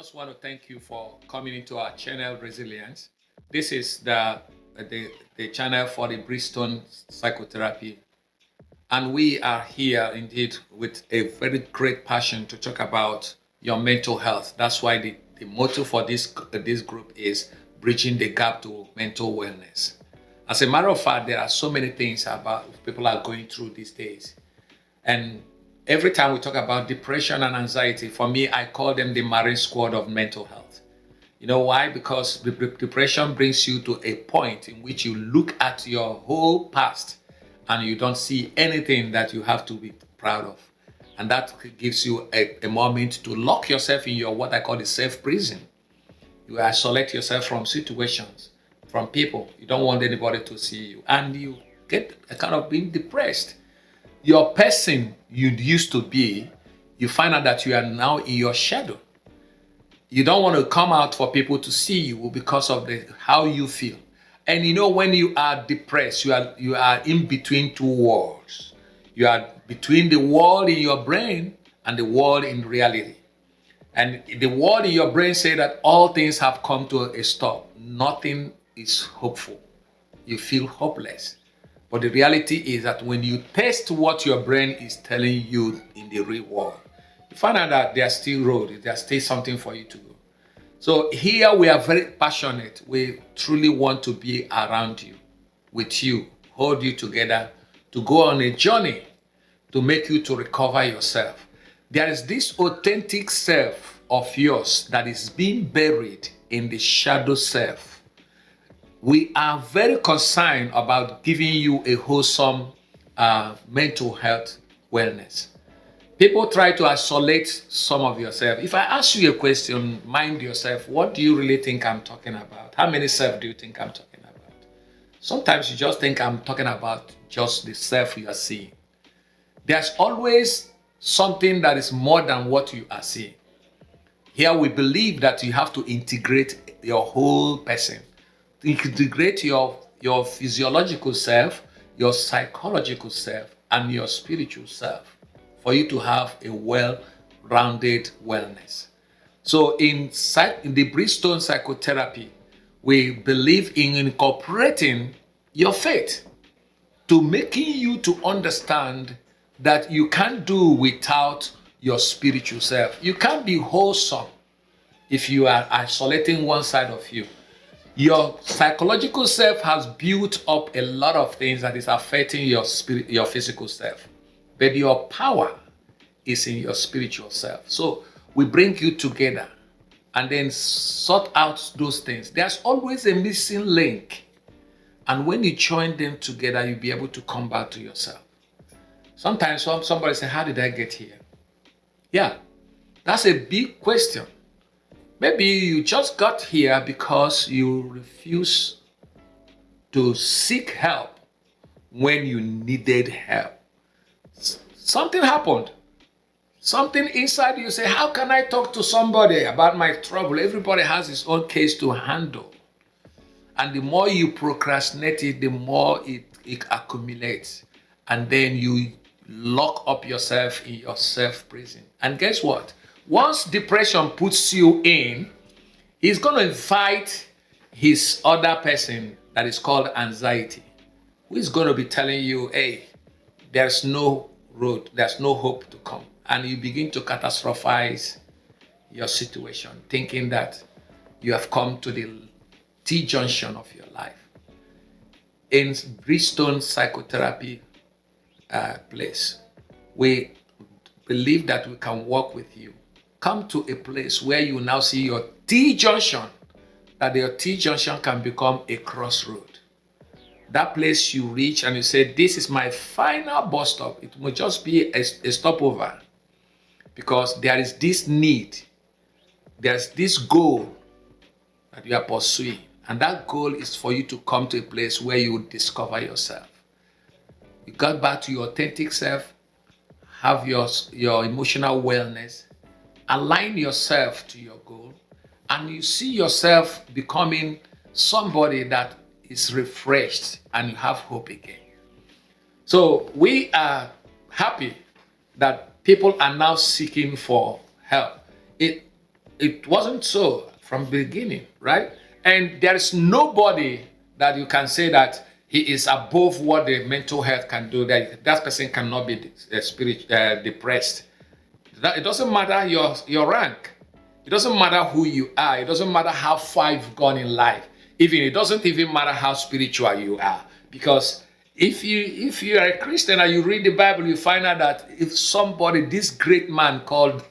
just want to thank you for coming into our channel, Resilience. This is the channel for the Bridgestone Psychotherapy. And we are here indeed with a very great passion to talk about your mental health. That's why the motto for this group is bridging the gap to mental wellness. As a matter of fact, there are so many things about people are going through these days. And every time we talk about depression and anxiety, for me, I call them the Marine Squad of mental health. You know why? Because depression brings you to a point in which you look at your whole past and you don't see anything that you have to be proud of. And that gives you a moment to lock yourself in your what I call the safe prison. You isolate yourself from situations, from people. You don't want anybody to see you. And you get a kind of being depressed. Your person you used to be, you find out that you are now in your shadow. You don't want to come out for people to see you because of how you feel. And you know, when you are depressed, you are in between two worlds. You are between the world in your brain and the world in reality. And the world in your brain say that all things have come to a stop. Nothing is hopeful. You feel hopeless. But the reality is that when you test what your brain is telling you in the real world, you find out that there's still road, there's still something for you to go. So here we are very passionate. We truly want to be around you, with you, hold you together, to go on a journey to make you to recover yourself. There is this authentic self of yours that is being buried in the shadow self. We are very concerned about giving you a wholesome mental health wellness. People try to isolate some of yourself. If I ask you a question, mind yourself, what do you really think I'm talking about? How many self do you think I'm talking about? Sometimes you just think I'm talking about just the self you are seeing. There's always something that is more than what you are seeing. Here we believe that you have to integrate your whole person. Integrate your physiological self, your psychological self, and your spiritual self for you to have a well-rounded wellness. So in the Bridgestone Psychotherapy, we believe in incorporating your faith to making you to understand that you can't do without your spiritual self. You can't be wholesome if you are isolating one side of you. Your psychological self has built up a lot of things that is affecting your spirit, your physical self. But your power is in your spiritual self. So we bring you together and then sort out those things. There's always a missing link. And when you join them together, you'll be able to come back to yourself. Sometimes somebody say, how did I get here? Yeah, that's a big question. Maybe you just got here because you refuse to seek help when you needed help. Something happened. Something inside you say, how can I talk to somebody about my trouble? Everybody has his own case to handle. And the more you procrastinate it, the more it accumulates. And then you lock up yourself in your self-prison. And guess what? Once depression puts you in, he's going to invite his other person that is called anxiety, who is going to be telling you, hey, there's no road, there's no hope to come. And you begin to catastrophize your situation, thinking that you have come to the T-junction of your life. In Bridgestone Psychotherapy place, we believe that we can work with you. Come to a place where you now see your T-junction, that your T-junction can become a crossroad. That place you reach and you say, this is my final bus stop. It will just be a stopover because there is this need, there's this goal that you are pursuing. And that goal is for you to come to a place where you discover yourself. You got back to your authentic self, have your emotional wellness, align yourself to your goal, and you see yourself becoming somebody that is refreshed and you have hope again. So we are happy that people are now seeking for help. it wasn't so from the beginning, right? And there is nobody that you can say that he is above what the mental health can do, that person cannot be depressed. It doesn't matter your rank. It doesn't matter who you are. It doesn't matter how far you've gone in life. Even it doesn't even matter how spiritual you are. Because if you are a Christian and you read the Bible, you find out that if somebody, this great man called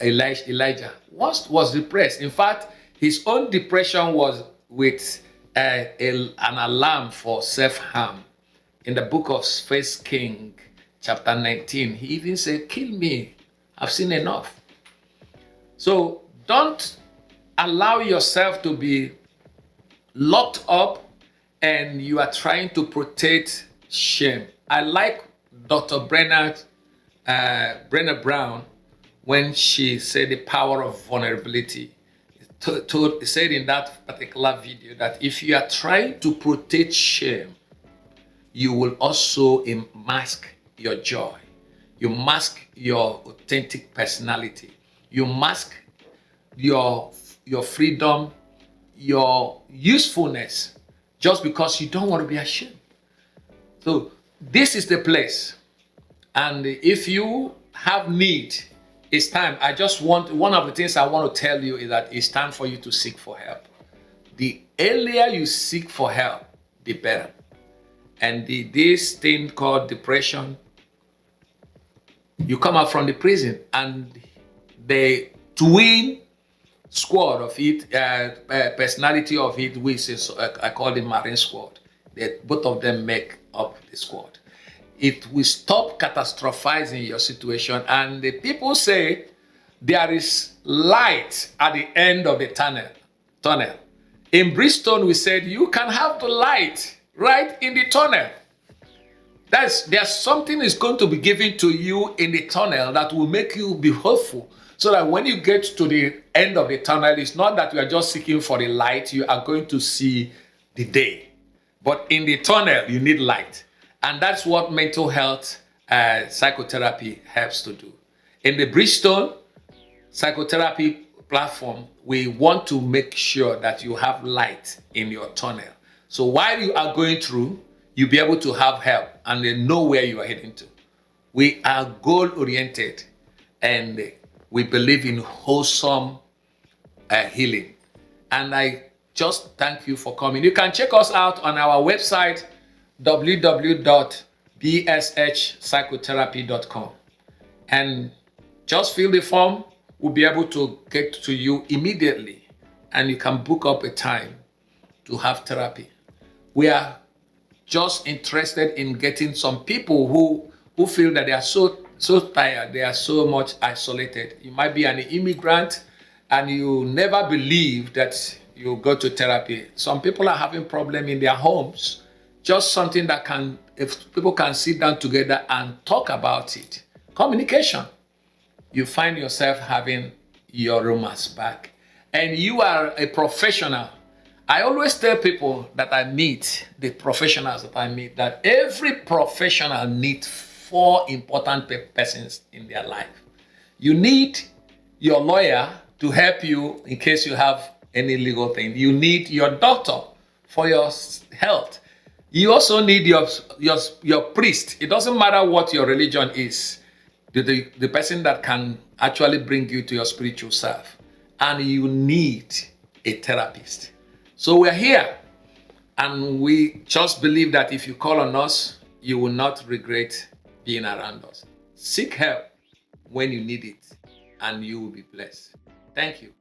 Elijah, was depressed. In fact, his own depression was with an alarm for self-harm. In the book of First King, chapter 19, he even said, "Kill me. I've seen enough." So don't allow yourself to be locked up and you are trying to protect shame. I like Dr. Brenna Brown when she said the power of vulnerability. Said in that particular video that if you are trying to protect shame, you will also mask your joy. You mask your authentic personality. You mask your freedom, your usefulness, just because you don't want to be ashamed. So this is the place. And if you have need, it's time. One of the things I want to tell you is that it's time for you to seek for help. The earlier you seek for help, the better. And this thing called depression, you come out from the prison and the twin squad of it, personality of it, which is I call the Marine squad. Both of them make up the squad. It will stop catastrophizing your situation. And the people say there is light at the end of the tunnel. In Bridgestone, we said you can have the light right in the tunnel. There's something is going to be given to you in the tunnel that will make you be hopeful. So that when you get to the end of the tunnel, it's not that you are just seeking for the light, you are going to see the day. But in the tunnel, you need light. And that's what mental health psychotherapy helps to do. In the Bridgestone psychotherapy platform, we want to make sure that you have light in your tunnel. So while you are going through, you'll be able to have help and then know where you are heading to. We are goal-oriented and we believe in wholesome healing. And I just thank you for coming. You can check us out on our website, www.bshpsychotherapy.com. And just fill the form. We'll be able to get to you immediately. And you can book up a time to have therapy. We are just interested in getting some people who feel that they are so tired, they are so much isolated. You might be an immigrant and you never believe that you go to therapy. Some people are having problems in their homes. Just something that if people can sit down together and talk about it. Communication. You find yourself having your romance back. And you are a professional. I always tell people that I meet, the professionals that I meet, that every professional needs 4 important persons in their life. You need your lawyer to help you in case you have any legal thing. You need your doctor for your health. You also need your priest. It doesn't matter what your religion is. The person that can actually bring you to your spiritual self. And you need a therapist. So we're here, and we just believe that if you call on us, you will not regret being around us. Seek help when you need it, and you will be blessed. Thank you.